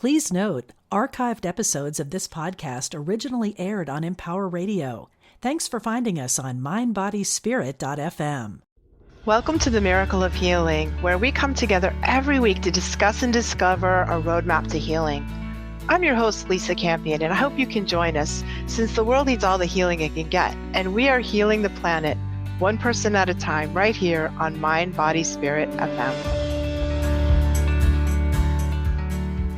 Please note, archived episodes of this podcast originally aired on Empower Radio. Thanks for finding us on mindbodyspirit.fm. Welcome to the Miracle of Healing, where we come together every week to discuss and discover a roadmap to healing. I'm your host, Lisa Campion, and I hope you can join us since the world needs all the healing it can get, and we are healing the planet one person at a time right here on Mind, Body, Spirit FM.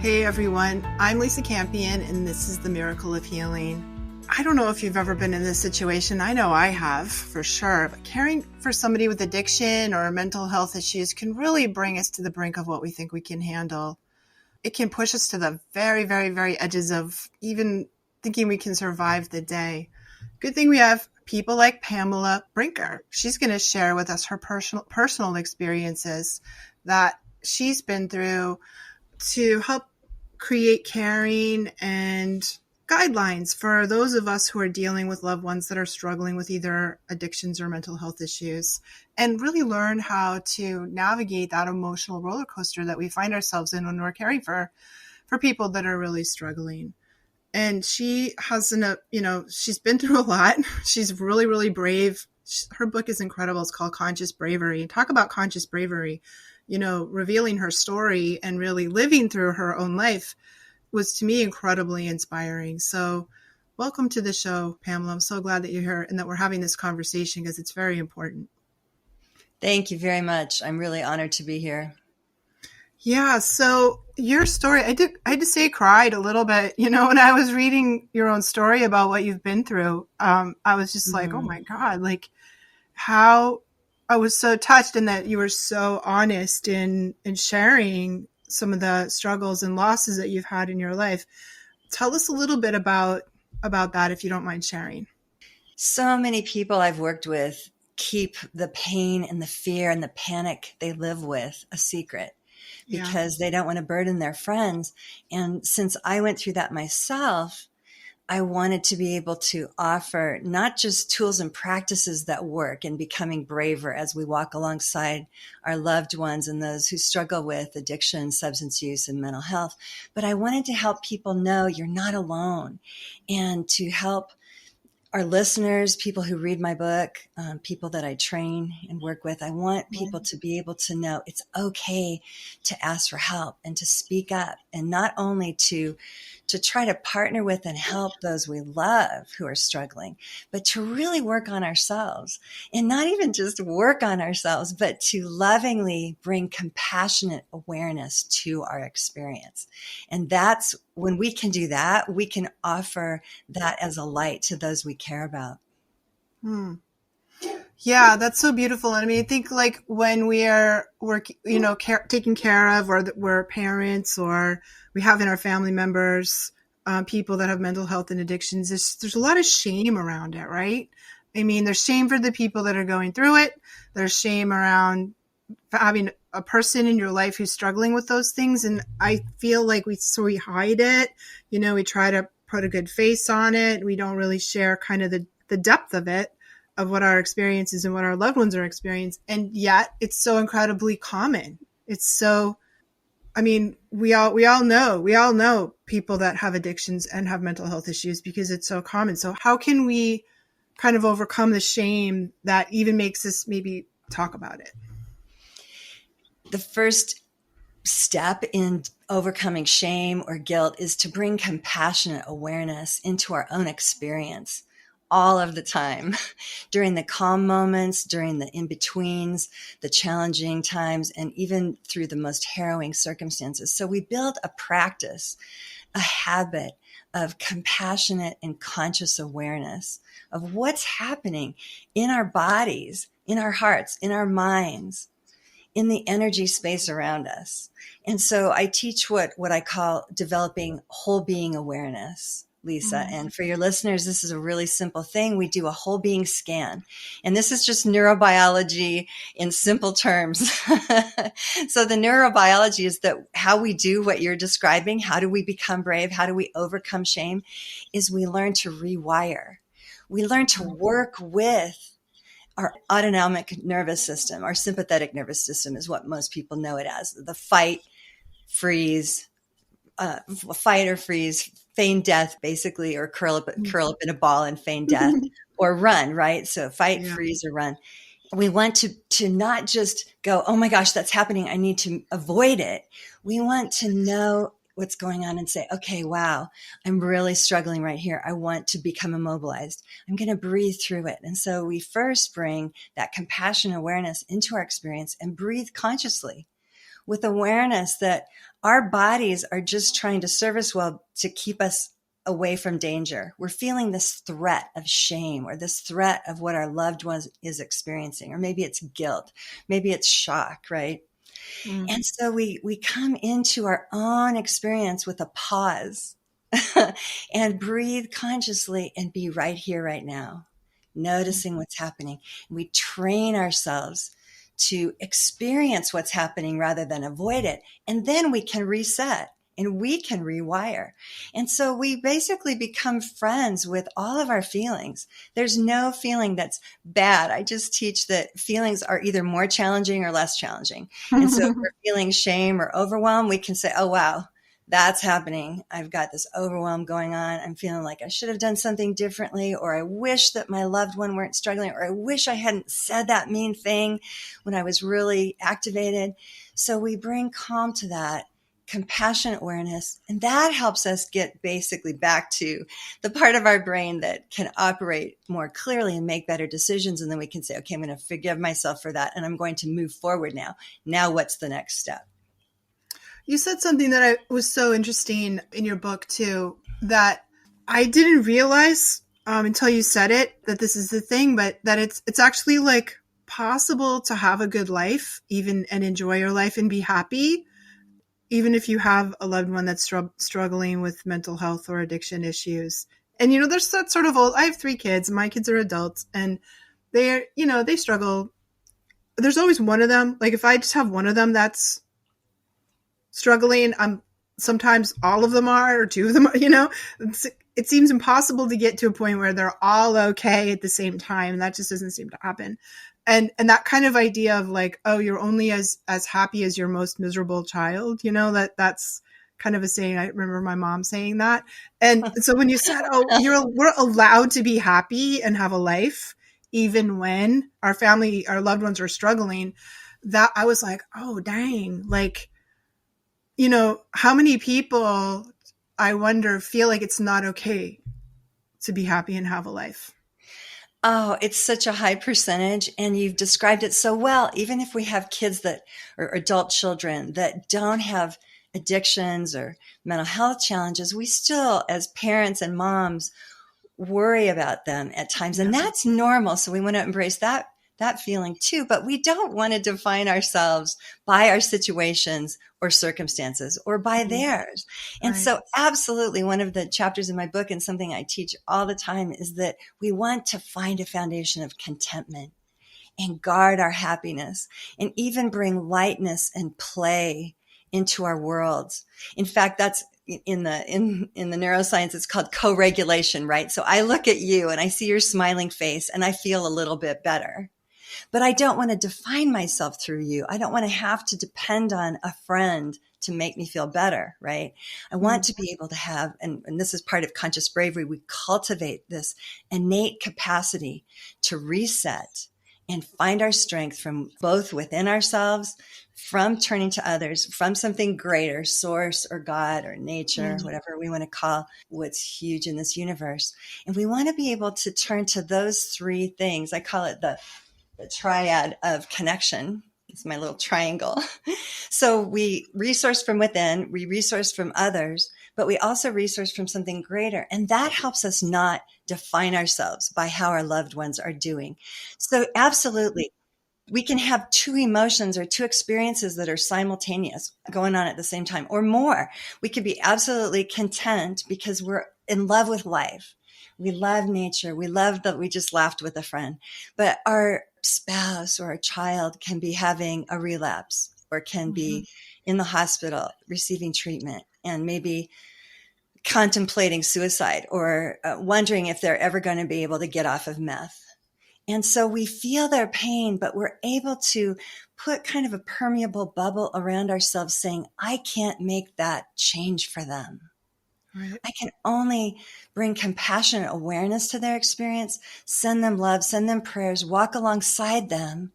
Hey everyone, I'm Lisa Campion and this is the Miracle of Healing. I don't know if you've ever been in this situation. I know I have for sure, but caring for somebody with addiction or mental health issues can really bring us to the brink of what we think we can handle. It can push us to the very, very, very edges of even thinking we can survive the day. Good thing we have people like Pamela Brinker. She's going to share with us her personal experiences that she's been through to help create caring and guidelines for those of us who are dealing with loved ones that are struggling with either addictions or mental health issues, and really learn how to navigate that emotional roller coaster that we find ourselves in when we're caring for people that are really struggling. And she has she's been through a lot. She's really, really brave. Her book is incredible. It's called Conscious Bravery. And talk about conscious bravery. Revealing her story and really living through her own life was, to me, incredibly inspiring. So welcome to the show, Pamela. I'm so glad that you're here and that we're having this conversation because it's very important. Thank you very much. I'm really honored to be here. Yeah. So your story, I had to say, cried a little bit, when I was reading your own story about what you've been through. I was just like, oh my God, like how I was so touched in that you were so honest in sharing some of the struggles and losses that you've had in your life. Tell us a little bit about that, if you don't mind sharing. So many people I've worked with keep the pain and the fear and the panic they live with a secret because they don't want to burden their friends. And since I went through that myself, I wanted to be able to offer not just tools and practices that work in becoming braver as we walk alongside our loved ones and those who struggle with addiction, substance use, and mental health, but I wanted to help people know you're not alone, and to help our listeners, people who read my book, people that I train and work with. I want people to be able to know it's okay to ask for help and to speak up, and not only to try to partner with and help those we love who are struggling, but to really work on ourselves, and not even just work on ourselves, but to lovingly bring compassionate awareness to our experience. And that's when we can do that, we can offer that as a light to those we care about. Yeah, that's so beautiful. And I mean, I think like when we're taken care of, or that we're parents, or we have in our family members, people that have mental health and addictions, there's a lot of shame around it, right? I mean, there's shame for the people that are going through it. There's shame around having a person in your life who's struggling with those things. And I feel like we hide it. We try to put a good face on it. We don't really share kind of the depth of it, of what our experiences and what our loved ones are experiencing. And yet it's so incredibly common. It's so, I mean, we all know people that have addictions and have mental health issues because it's so common. So how can we kind of overcome the shame that even makes us maybe talk about it? The first step in overcoming shame or guilt is to bring compassionate awareness into our own experience all of the time, during the calm moments, during the in-betweens, the challenging times, and even through the most harrowing circumstances. So we build a practice, a habit of compassionate and conscious awareness of what's happening in our bodies, in our hearts, in our minds, in the energy space around us. And so I teach what I call developing whole being awareness, Lisa. Mm-hmm. And for your listeners, this is a really simple thing. We do a whole being scan. And this is just neurobiology in simple terms. So the neurobiology is that how we do what you're describing, how do we become brave, how do we overcome shame, is we learn to rewire. We learn to work with our autonomic nervous system. Our sympathetic nervous system is what most people know it as. The fight, freeze, fight or freeze, feign death, basically, or curl up in a ball and feign death, or run, right? So fight, freeze, or run. We want to not just go, oh my gosh, that's happening, I need to avoid it. We want to know what's going on and say, okay, wow, I'm really struggling right here. I want to become immobilized. I'm going to breathe through it. And so we first bring that compassion awareness into our experience and breathe consciously with awareness that our bodies are just trying to serve us well to keep us away from danger. We're feeling this threat of shame or this threat of what our loved one is experiencing, or maybe it's guilt, maybe it's shock, right? And so we come into our own experience with a pause and breathe consciously and be right here, right now, noticing what's happening. We train ourselves to experience what's happening rather than avoid it. And then we can reset and we can rewire. And so we basically become friends with all of our feelings. There's no feeling that's bad. I just teach that feelings are either more challenging or less challenging. And so if we're feeling shame or overwhelm, we can say, oh, wow, that's happening. I've got this overwhelm going on. I'm feeling like I should have done something differently, or I wish that my loved one weren't struggling, or I wish I hadn't said that mean thing when I was really activated. So we bring calm to that, compassionate awareness, and that helps us get basically back to the part of our brain that can operate more clearly and make better decisions. And then we can say, okay, I'm going to forgive myself for that, and I'm going to move forward now. Now, what's the next step? You said something that was so interesting in your book too, that I didn't realize until you said it, that this is the thing, but that it's actually like possible to have a good life, even, and enjoy your life and be happy, even if you have a loved one that's struggling with mental health or addiction issues. And, there's that sort of I have 3 kids, and my kids are adults, and they struggle. There's always one of them. Like if I just have one of them that's struggling, sometimes all of them are, or 2 of them are, it seems impossible to get to a point where they're all okay at the same time. That just doesn't seem to happen. And that kind of idea of like, oh, you're only as happy as your most miserable child, that's kind of a saying. I remember my mom saying that. And so when you said, oh, we're allowed to be happy and have a life, even when our loved ones are struggling, that I was like, oh, dang, like, how many people, I wonder, feel like it's not okay to be happy and have a life? Oh, it's such a high percentage, and you've described it so well. Even if we have kids or adult children that don't have addictions or mental health challenges, we still, as parents and moms, worry about them at times, and that's normal. So we want to embrace that feeling too, but we don't want to define ourselves by our situations or circumstances or by theirs. And so absolutely, one of the chapters in my book, and something I teach all the time, is that we want to find a foundation of contentment and guard our happiness and even bring lightness and play into our worlds. In fact, that's in the neuroscience, it's called co-regulation, right? So I look at you and I see your smiling face and I feel a little bit better. But I don't want to define myself through you. I don't want to have to depend on a friend to make me feel better, right? I want to be able to have, and this is part of conscious bravery, we cultivate this innate capacity to reset and find our strength from both within ourselves, from turning to others, from something greater, source or God or nature, whatever we want to call what's huge in this universe. And we want to be able to turn to those 3 things. I call it the triad of connection. It's my little triangle. So we resource from within, we resource from others, but we also resource from something greater. And that helps us not define ourselves by how our loved ones are doing. So absolutely, we can have 2 emotions or 2 experiences that are simultaneous going on at the same time or more. We could be absolutely content because we're in love with life. We love nature. We love that we just laughed with a friend, but our spouse or a child can be having a relapse or can be in the hospital receiving treatment and maybe contemplating suicide or wondering if they're ever going to be able to get off of meth. And so we feel their pain, but we're able to put kind of a permeable bubble around ourselves saying, I can't make that change for them. Right. I can only bring compassionate awareness to their experience, send them love, send them prayers, walk alongside them,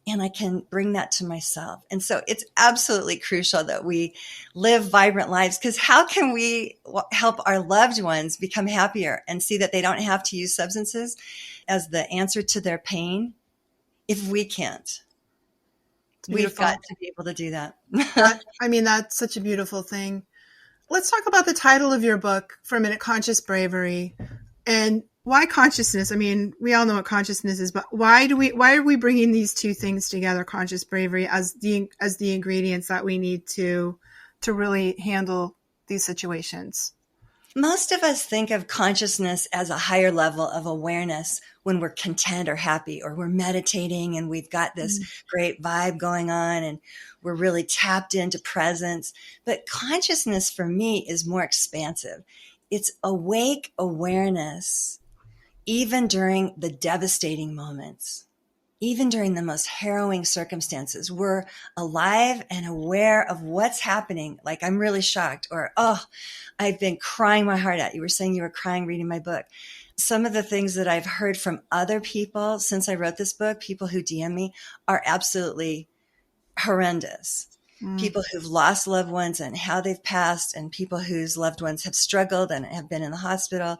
and I can bring that to myself. And so it's absolutely crucial that we live vibrant lives, because how can we help our loved ones become happier and see that they don't have to use substances as the answer to their pain if we can't? We've got to be able to do that. That's such a beautiful thing. Let's talk about the title of your book for a minute, Conscious Bravery. And why consciousness? I mean, we all know what consciousness is, but why are we bringing these two things together, conscious bravery, as the ingredients that we need to really handle these situations? Most of us think of consciousness as a higher level of awareness when we're content or happy, or we're meditating and we've got this great vibe going on and we're really tapped into presence. But consciousness for me is more expansive. It's awake awareness, even during the devastating moments, even during the most harrowing circumstances. We're alive and aware of what's happening. Like, I'm really shocked, or, oh, I've been crying my heart out. You were saying you were crying reading my book. Some of the things that I've heard from other people since I wrote this book, people who DM me, are absolutely horrendous. People who've lost loved ones and how they've passed, and people whose loved ones have struggled and have been in the hospital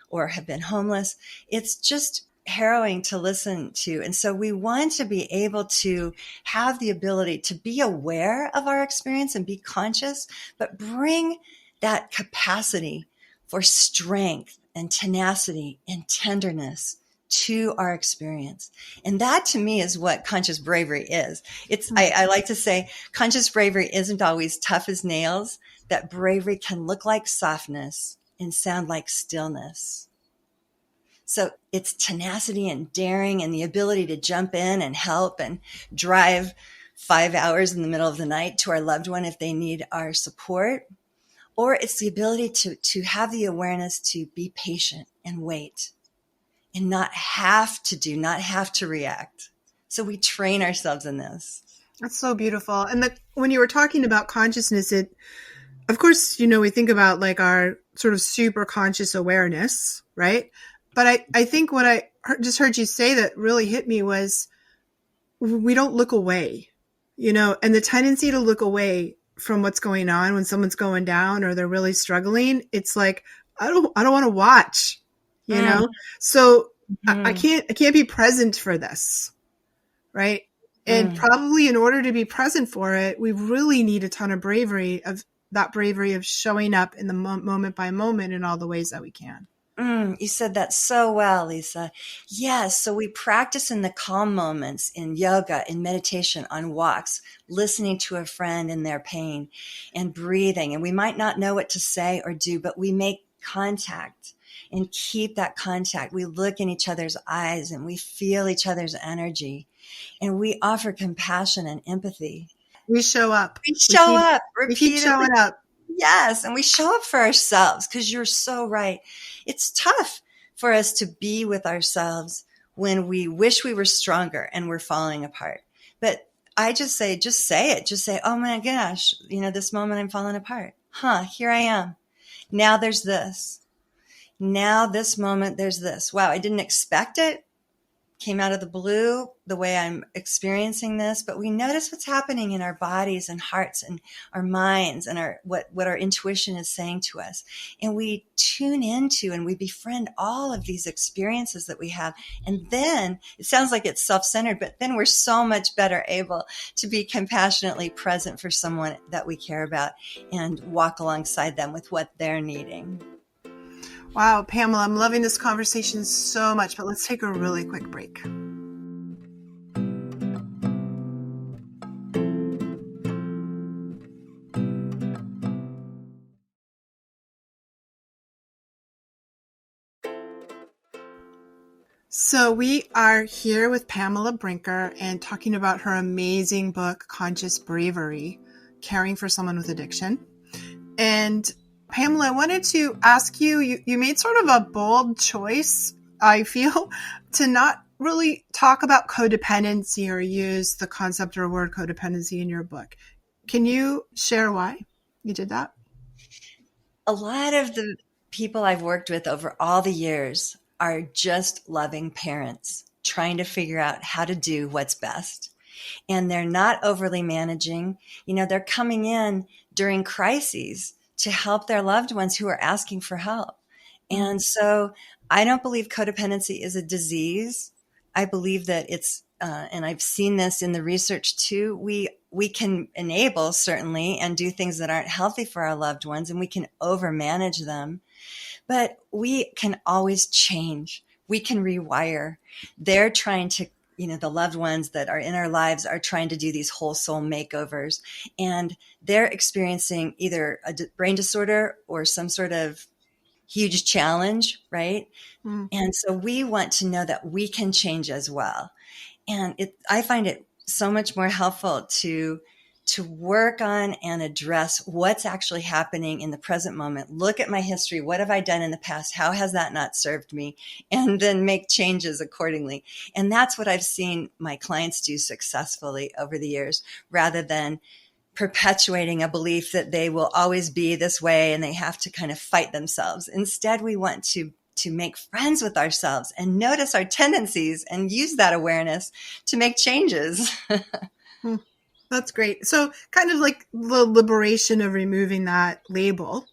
or have been homeless. It's just harrowing to listen to. And so we want to be able to have the ability to be aware of our experience and be conscious, but bring that capacity for strength and tenacity and tenderness to our experience. And that, to me, is what conscious bravery is. I like to say conscious bravery isn't always tough as nails, that bravery can look like softness and sound like stillness. So it's tenacity and daring and the ability to jump in and help and drive 5 hours in the middle of the night to our loved one if they need our support. Or it's the ability to have the awareness to be patient and wait and not have to react. So we train ourselves in this. That's so beautiful. And when you were talking about consciousness, of course, we think about like our sort of super conscious awareness, right? But I think what I just heard you say that really hit me was we don't look away, and the tendency to look away from what's going on when someone's going down or they're really struggling. It's like, I don't want to watch, So I can't be present for this. Right. And probably in order to be present for it, we really need a ton of bravery of showing up in the moment by moment in all the ways that we can. You said that so well, Lisa. Yes. So we practice in the calm moments, in yoga, in meditation, on walks, listening to a friend in their pain and breathing. And we might not know what to say or do, but we make contact and keep that contact. We look in each other's eyes and we feel each other's energy, and we offer compassion and empathy. We show up. We show up repeatedly. We keep showing up. Yes. And we show up for ourselves, because you're so right. It's tough for us to be with ourselves when we wish we were stronger and we're falling apart. But I just say it. Just say, oh my gosh, this moment I'm falling apart. Here I am. Now there's this. Now this moment, there's this. Wow, I didn't expect it. Came out of the blue, the way I'm experiencing this, but we notice what's happening in our bodies and hearts and our minds and what our intuition is saying to us. And we tune into and we befriend all of these experiences that we have. And then it sounds like it's self-centered, but then we're so much better able to be compassionately present for someone that we care about and walk alongside them with what they're needing. Wow, Pamela, I'm loving this conversation so much, but let's take a really quick break. So we are here with Pamela Brinker and talking about her amazing book, Conscious Bravery, Caring for Someone with Addiction. And Pamela, I wanted to ask you made sort of a bold choice, I feel, to not really talk about codependency or use the concept or word codependency in your book. Can you share why you did that? A lot of the people I've worked with over all the years are just loving parents trying to figure out how to do what's best. And they're not overly managing. They're coming in during crises to help their loved ones who are asking for help. And so I don't believe codependency is a disease. I believe that it's, and I've seen this in the research too, we can enable certainly and do things that aren't healthy for our loved ones, and we can overmanage them, but we can always change. We can rewire. They're trying to, the loved ones that are in our lives are trying to do these whole soul makeovers, and they're experiencing either a brain disorder or some sort of huge challenge, right? And so we want to know that we can change as well. And I find it so much more helpful to work on and address what's actually happening in the present moment. Look at my history. What have I done in the past? How has that not served me? And then make changes accordingly. And that's what I've seen my clients do successfully over the years, rather than perpetuating a belief that they will always be this way and they have to kind of fight themselves. Instead, we want to make friends with ourselves and notice our tendencies and use that awareness to make changes. That's great. So kind of like the liberation of removing that label.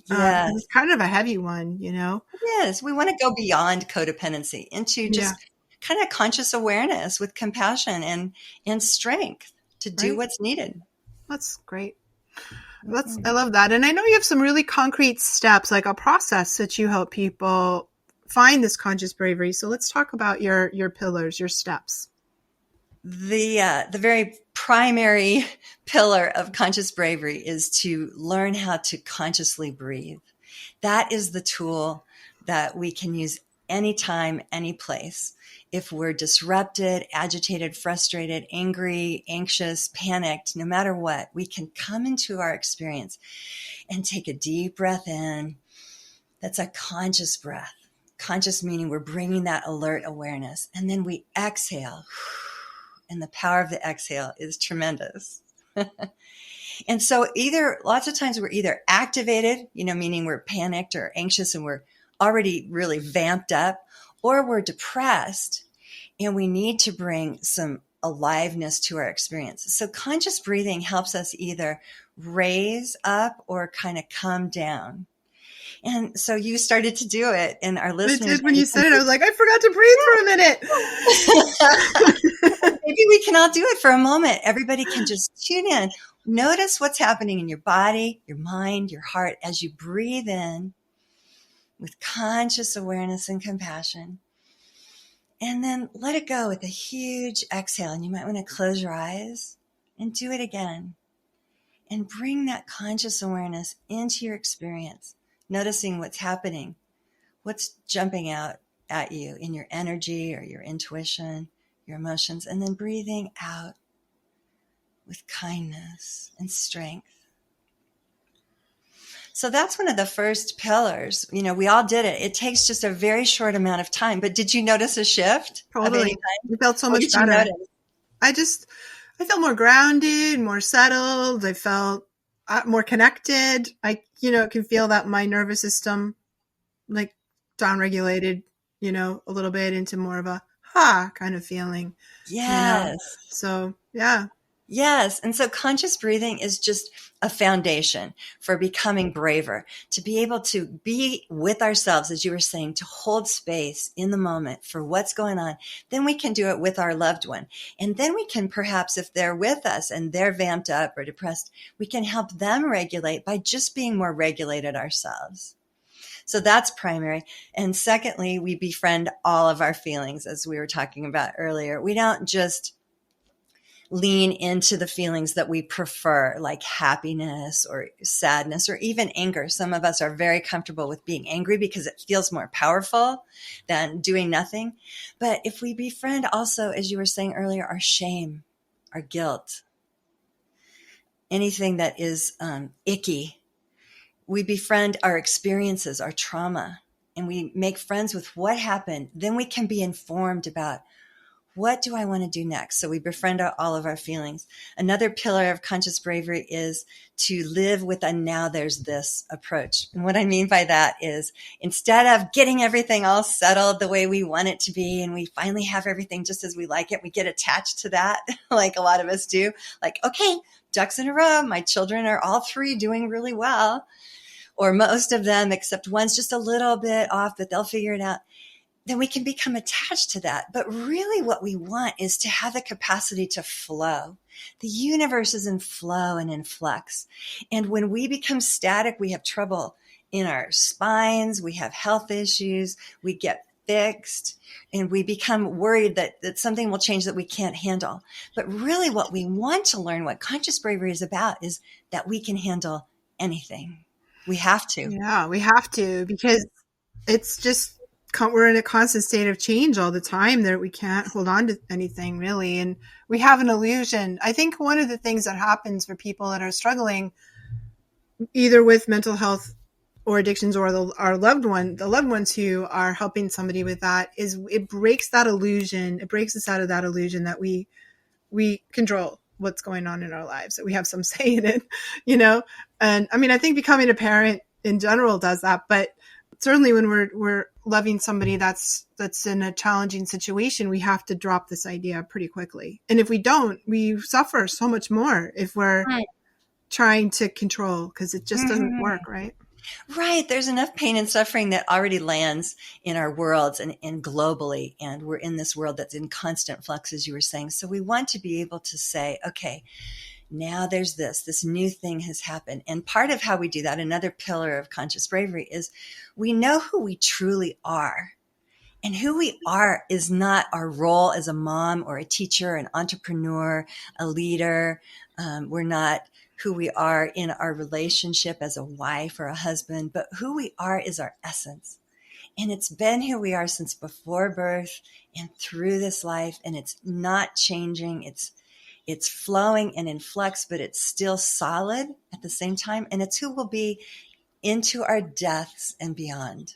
Yes. It's kind of a heavy one, It is. We want to go beyond codependency into just kind of conscious awareness with compassion and strength to do what's needed. That's great. I love that. And I know you have some really concrete steps, like a process that you help people find this conscious bravery. So let's talk about your pillars, your steps. The very primary pillar of conscious bravery is to learn how to consciously breathe. That is the tool that we can use anytime, any place. If we're disrupted, agitated, frustrated, angry, anxious, panicked, no matter what, we can come into our experience and take a deep breath in. That's a conscious breath. Conscious meaning we're bringing that alert awareness. And then we exhale. And the power of the exhale is tremendous. And so lots of times we're either activated, meaning we're panicked or anxious and we're already really vamped up, or we're depressed and we need to bring some aliveness to our experience. So conscious breathing helps us either raise up or kind of come down. And so you started to do it, and our listeners. I did when you said it. I was like, I forgot to breathe for a minute. Maybe we can all do it for a moment. Everybody can just tune in. Notice what's happening in your body, your mind, your heart as you breathe in with conscious awareness and compassion. And then let it go with a huge exhale. And you might want to close your eyes and do it again. And bring that conscious awareness into your experience. Noticing what's happening, what's jumping out at you in your energy or your intuition, your emotions, and then breathing out with kindness and strength. So that's one of the first pillars. We all did it. It takes just a very short amount of time. But did you notice a shift? Totally. It felt so much better. I felt more grounded, more settled. I felt more connected. I can feel that my nervous system like downregulated, a little bit into more of a kind of feeling. Yes. So, yeah. Yes. And so conscious breathing is just a foundation for becoming braver, to be able to be with ourselves, as you were saying, to hold space in the moment for what's going on. Then we can do it with our loved one. And then we can perhaps, if they're with us and they're vamped up or depressed, we can help them regulate by just being more regulated ourselves. So that's primary. And secondly, we befriend all of our feelings, as we were talking about earlier. We don't just lean into the feelings that we prefer, like happiness or sadness or even anger. Some of us are very comfortable with being angry because it feels more powerful than doing nothing. But if we befriend also, as you were saying earlier, our shame, our guilt, anything that is icky, we befriend our experiences, our trauma. and we make friends with what happened, then we can be informed about what do I want to do next? So we befriend all of our feelings. Another pillar of conscious bravery is to live with a now there's this approach. And what I mean by that is instead of getting everything all settled the way we want it to be, and we finally have everything just as we like it, we get attached to that like a lot of us do. Like, okay, ducks in a row. My children are all three doing really well, or most of them, except one's just a little bit off, but they'll figure it out. Then we can become attached to that. But really what we want is to have the capacity to flow. The universe is in flow and in flux. And when we become static, we have trouble in our spines, we have health issues, we get fixed, and we become worried that something will change that we can't handle. But really what we want to learn, what conscious bravery is about, is that we can handle anything. We have to. Yeah, we have to, because it's just, we're in a constant state of change all the time that we can't hold on to anything really. And we have an illusion. I think one of the things that happens for people that are struggling either with mental health or addictions, or the loved ones who are helping somebody with that, is it breaks that illusion. It breaks us out of that illusion that we control what's going on in our lives, that we have some say in it, And I mean, I think becoming a parent in general does that, but certainly when we're loving somebody that's in a challenging situation, we have to drop this idea pretty quickly. And if we don't, we suffer so much more if we're trying to control, because it just doesn't work, right? Right. There's enough pain and suffering that already lands in our worlds and globally. And we're in this world that's in constant flux, as you were saying. So we want to be able to say, okay, now there's this new thing has happened. And part of how we do that, another pillar of conscious bravery, is we know who we truly are. And who we are is not our role as a mom or a teacher, an entrepreneur, a leader. We're not who we are in our relationship as a wife or a husband, but who we are is our essence. And it's been who we are since before birth and through this life. And it's not changing. It's flowing and in flux, but it's still solid at the same time. And it's who we'll be into our deaths and beyond.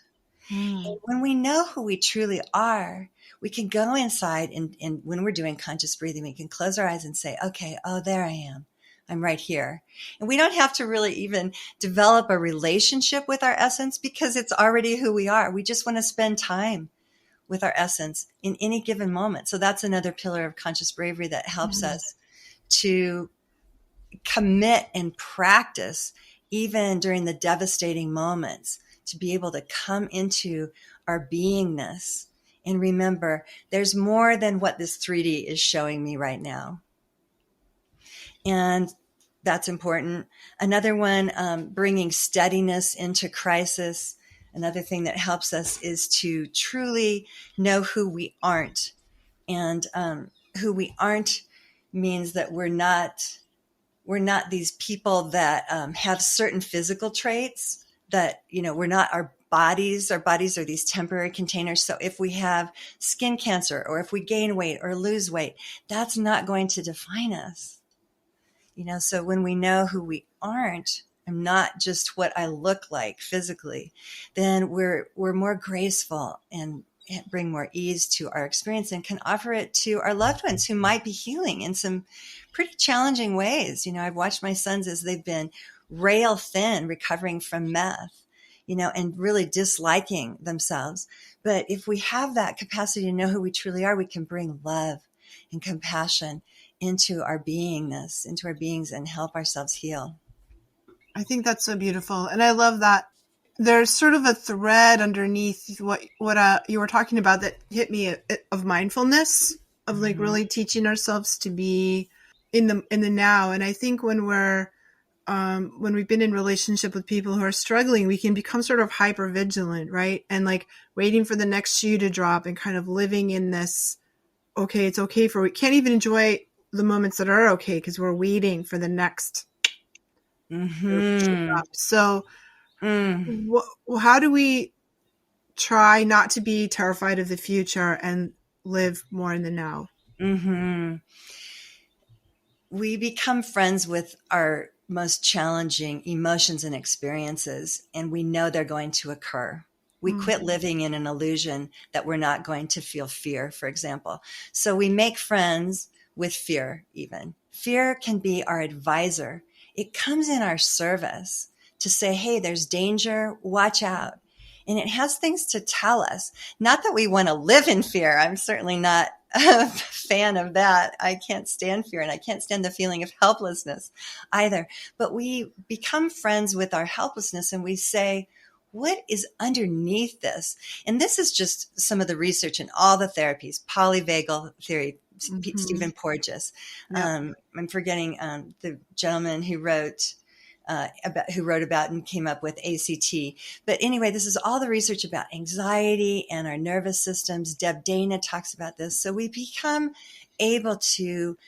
And when we know who we truly are, we can go inside and when we're doing conscious breathing, we can close our eyes and say, okay, oh, there I am. I'm right here. And we don't have to really even develop a relationship with our essence, because it's already who we are. We just want to spend time with our essence in any given moment. So that's another pillar of conscious bravery that helps us to commit and practice even during the devastating moments, to be able to come into our beingness and remember there's more than what this 3D is showing me right now. And that's important. Another one, bringing steadiness into crisis. Another thing that helps us is to truly know who we aren't. And who we aren't means that we're not these people that have certain physical traits that, we're not our bodies. Our bodies are these temporary containers. So if we have skin cancer, or if we gain weight or lose weight, that's not going to define us. So when we know who we aren't, I'm not just what I look like physically, then we're more graceful and bring more ease to our experience and can offer it to our loved ones who might be healing in some pretty challenging ways. I've watched my sons as they've been rail thin, recovering from meth, and really disliking themselves. But if we have that capacity to know who we truly are, we can bring love and compassion into our beingness, into our beings, and help ourselves heal. I think that's so beautiful. And I love that there's sort of a thread underneath what you were talking about that hit me, of mindfulness, of like really teaching ourselves to be in the now. And I think when we've been in relationship with people who are struggling, we can become sort of hyper vigilant, right? And like waiting for the next shoe to drop and kind of living in this, okay, it's okay we can't even enjoy the moments that are okay because we're waiting for the next. So how do we try not to be terrified of the future and live more in the now? We become friends with our most challenging emotions and experiences, and we know they're going to occur. We quit living in an illusion that we're not going to feel fear, for example. So we make friends with fear even. Fear can be our advisor. It comes in our service to say, hey, there's danger, watch out. And it has things to tell us. Not that we want to live in fear. I'm certainly not a fan of that. I can't stand fear, and I can't stand the feeling of helplessness either. But we become friends with our helplessness, and we say, what is underneath this? And this is just some of the research in all the therapies, polyvagal theory, Stephen Porges. I'm forgetting the gentleman who wrote about and came up with ACT. But anyway, this is all the research about anxiety and our nervous systems. Deb Dana talks about this. So we become able to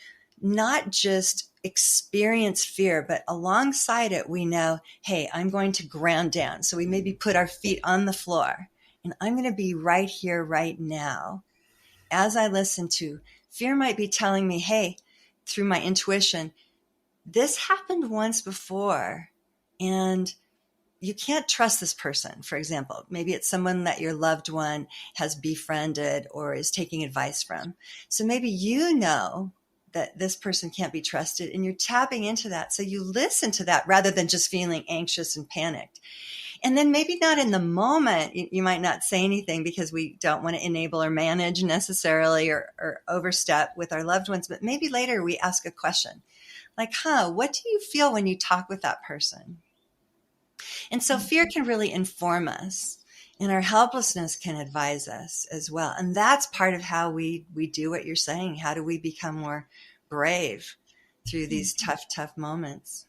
not just experience fear, but alongside it, we know, hey, I'm going to ground down. So we maybe put our feet on the floor, and I'm going to be right here, right now. As I listen to fear might be telling me, hey, through my intuition, this happened once before, and you can't trust this person, for example. Maybe it's someone that your loved one has befriended or is taking advice from. So maybe you know that this person can't be trusted, and you're tapping into that. So you listen to that rather than just feeling anxious and panicked. And then maybe not in the moment, you might not say anything because we don't want to enable or manage necessarily or overstep with our loved ones. But maybe later we ask a question like, what do you feel when you talk with that person? And so fear can really inform us, and our helplessness can advise us as well. And that's part of how we do what you're saying. How do we become more brave through these tough moments?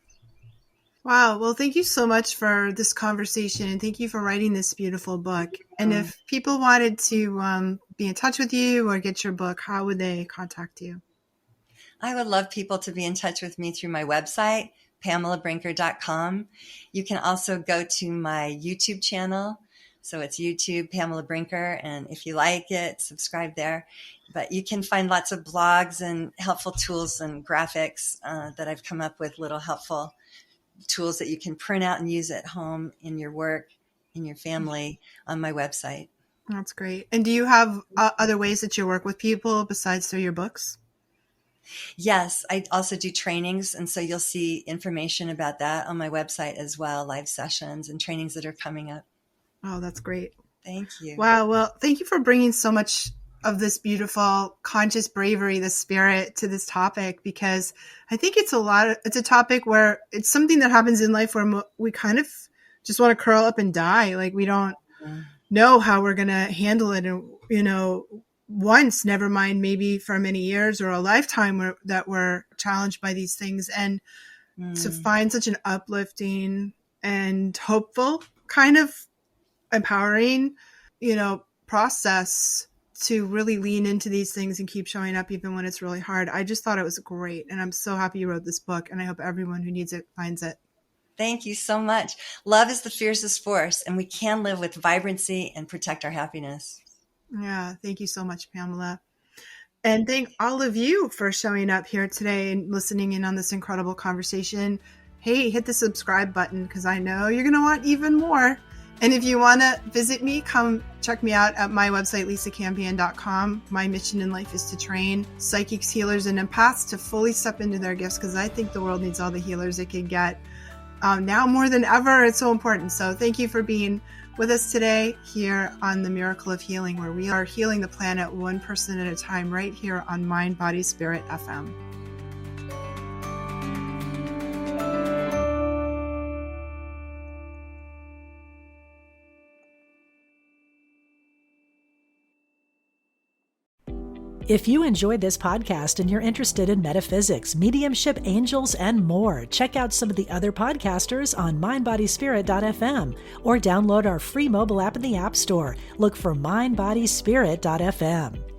Wow. Well, thank you so much for this conversation, and thank you for writing this beautiful book. And if people wanted to be in touch with you or get your book, how would they contact you? I would love people to be in touch with me through my website, PamelaBrinker.com. You can also go to my YouTube channel. So it's YouTube, Pamela Brinker. And if you like it, subscribe there. But you can find lots of blogs and helpful tools and graphics that I've come up with, little helpful tools that you can print out and use at home, in your work, in your family, on my website. That's great. And do you have other ways that you work with people besides through your books? Yes, I also do trainings. And so you'll see information about that on my website as well, live sessions and trainings that are coming up. Oh, that's great. Thank you. Wow. Well, thank you for bringing so much of this beautiful conscious bravery, the spirit to this topic, because I think it's a topic where it's something that happens in life where we kind of just want to curl up and die. Like we don't know how we're going to handle it. And, once, never mind maybe for many years or a lifetime that we're challenged by these things. And to find such an uplifting and hopeful, kind of empowering, process to really lean into these things and keep showing up even when it's really hard. I just thought it was great. And I'm so happy you wrote this book, and I hope everyone who needs it finds it. Thank you so much. Love is the fiercest force, and we can live with vibrancy and protect our happiness. Yeah. Thank you so much, Pamela. And thank all of you for showing up here today and listening in on this incredible conversation. Hey, hit the subscribe button because I know you're going to want even more. And if you want to visit me, come check me out at my website, lisacampion.com. My mission in life is to train psychics, healers, and empaths to fully step into their gifts, because I think the world needs all the healers it can get. Now more than ever, it's so important. So thank you for being with us today here on The Miracle of Healing, where we are healing the planet one person at a time, right here on Mind, Body, Spirit FM. If you enjoyed this podcast and you're interested in metaphysics, mediumship, angels, and more, check out some of the other podcasters on mindbodyspirit.fm or download our free mobile app in the App Store. Look for mindbodyspirit.fm.